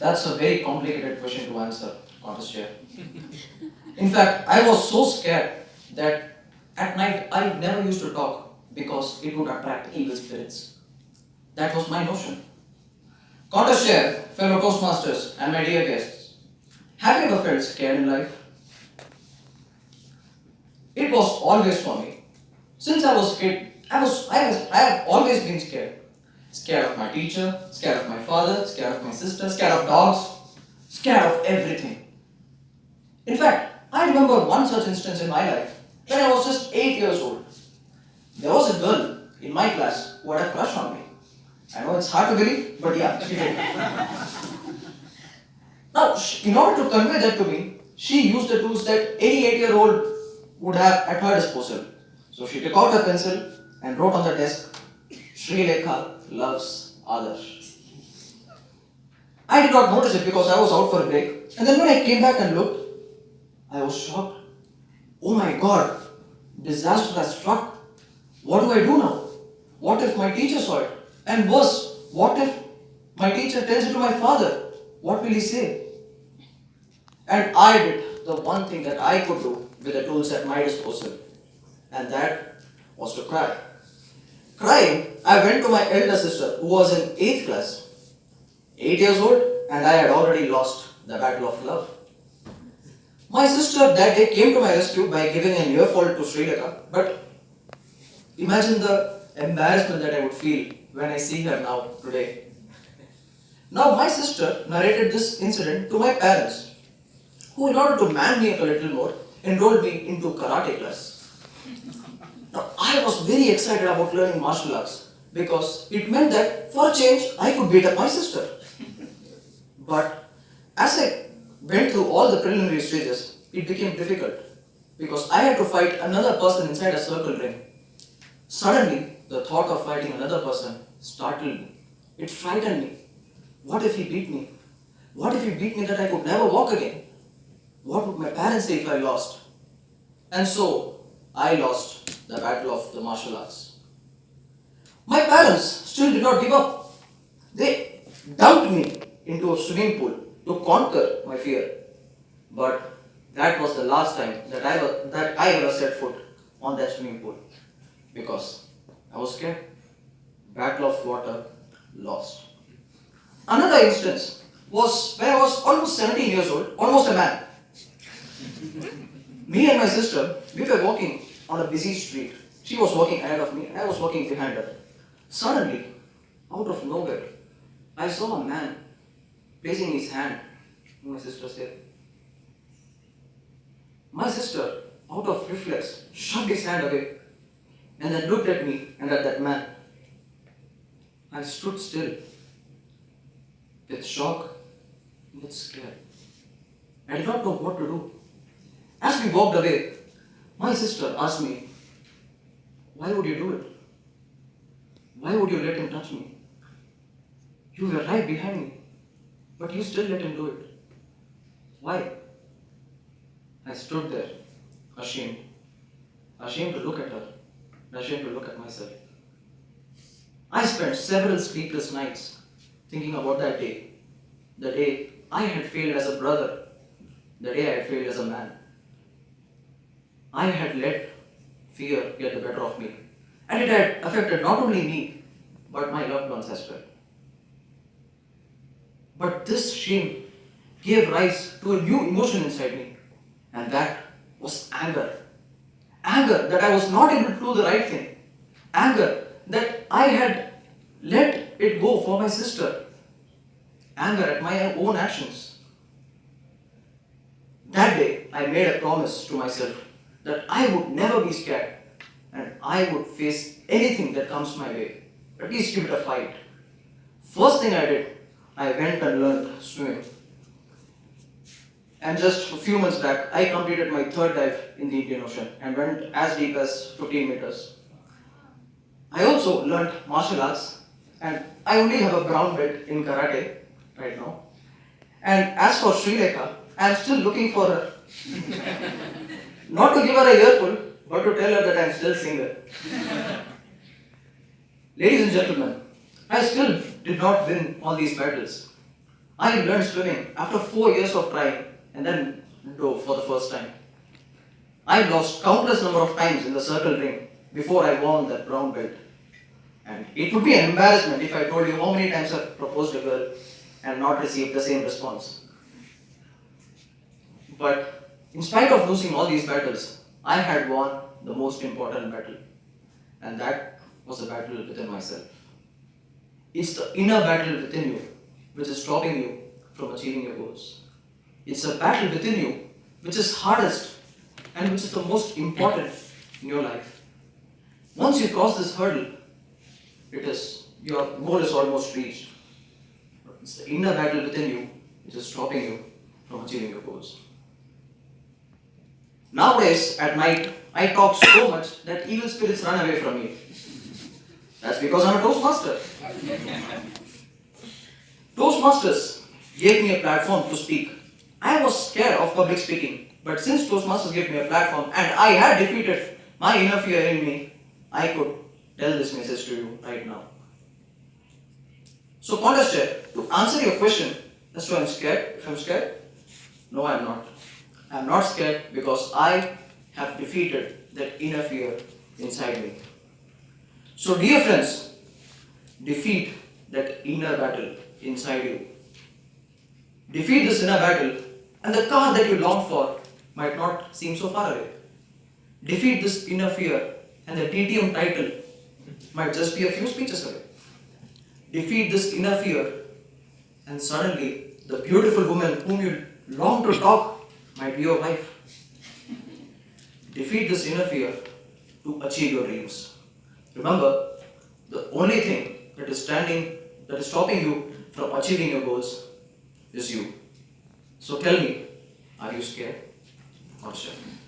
That's a very complicated question to answer, contest chair. In fact, I was so scared that at night I never used to talk because it would attract evil spirits. That was my notion. Contest chair, fellow Toastmasters, and my dear guests, have you ever felt scared in life? It was always for me. Since I was a kid, I have always been scared. Scared of my teacher, scared of my father, scared of my sister, scared of dogs, scared of everything. In fact, I remember one such instance in my life when I was just 8 years old. There was a girl in my class who had a crush on me. I know it's hard to believe, but yeah, she did. Now, in order to convey that to me, she used the tools that any 8-year-old would have at her disposal. So she took out her pencil and wrote on the desk, Sri Lekha loves Adarsh. I did not notice it because I was out for a break. And then when I came back and looked, I was shocked. Oh my god, disaster has struck. What do I do now? What if my teacher saw it? And worse, what if my teacher tells it to my father? What will he say? And I did the one thing that I could do with the tools at my disposal, and that was to cry. Crying, I went to my elder sister who was in 8th class, 8 years old, and I had already lost the battle of love. My sister that day came to my rescue by giving an earful to Sri Lanka, but imagine the embarrassment that I would feel when I see her now today. Now, my sister narrated this incident to my parents, who, in order to man me up a little more, enrolled me into karate class. Now, I was very excited about learning martial arts because it meant that for a change, I could beat up my sister. But as I went through all the preliminary stages, it became difficult because I had to fight another person inside a circle ring. Suddenly, the thought of fighting another person startled me. It frightened me. What if he beat me? What if he beat me that I could never walk again? What would my parents say if I lost? And so, I lost the battle of the martial arts. My parents still did not give up. They dumped me into a swimming pool to conquer my fear. But that was the last time that I ever set foot on that swimming pool. Because I was scared. Battle of water, lost. Another instance was when I was almost 17 years old, almost a man. Me and my sister, we were walking on a busy street. She was walking ahead of me and I was walking behind her. Suddenly, out of nowhere, I saw a man placing his hand on my sister's head. My sister, out of reflex, shoved his hand away and then looked at me and at that man. I stood still, with shock, with scare. I did not know what to do. As we walked away, my sister asked me, why would you do it? Why would you let him touch me? You were right behind me, but you still let him do it. Why? I stood there, ashamed. Ashamed to look at her, ashamed to look at myself. I spent several sleepless nights thinking about that day. The day I had failed as a brother, the day I had failed as a man. I had let fear get the better of me. And it had affected not only me, but my loved ones as well. But this shame gave rise to a new emotion inside me, and that was anger. Anger that I was not able to do the right thing. Anger that I had let it go for my sister. Anger at my own actions. That day, I made a promise to myself that I would never be scared and I would face anything that comes my way. At least give it a fight. First thing I did, I went and learned swimming. And just a few months back, I completed my third dive in the Indian Ocean and went as deep as 15 meters. I also learned martial arts and I only have a brown belt in karate right now. And as for Sri Lanka, I am still looking for her. Not to give her a earful, but to tell her that I am still single. Ladies and gentlemen, I still did not win all these battles. I learned swimming after 4 years of trying and then dove for the first time. I lost countless number of times in the circle ring before I won that brown belt. And it would be an embarrassment if I told you how many times I've proposed a girl and not received the same response. But in spite of losing all these battles, I had won the most important battle. And that was the battle within myself. It's the inner battle within you which is stopping you from achieving your goals. It's a battle within you which is hardest and which is the most important in your life. Once you cross this hurdle, your goal is almost reached. It's the inner battle within you which is stopping you from achieving your goals. Nowadays, at night, I talk so much that evil spirits run away from me. That's because I'm a Toastmaster. Toastmasters gave me a platform to speak. I was scared of public speaking, but since Toastmasters gave me a platform and I had defeated my inner fear in me, I could tell this message to you right now. So, contestant, to answer your question as to if I'm scared, no, I'm not. I'm not scared because I have defeated that inner fear inside me. So, dear friends, defeat that inner battle inside you. Defeat this inner battle, and the car that you long for might not seem so far away. Defeat this inner fear, and the TTM title might just be a few speeches away. Defeat this inner fear, and suddenly the beautiful woman whom you long to talk might be your wife. Defeat this inner fear to achieve your dreams. Remember, the only thing that is stopping you from achieving your goals is you. So tell me, are you scared or sure?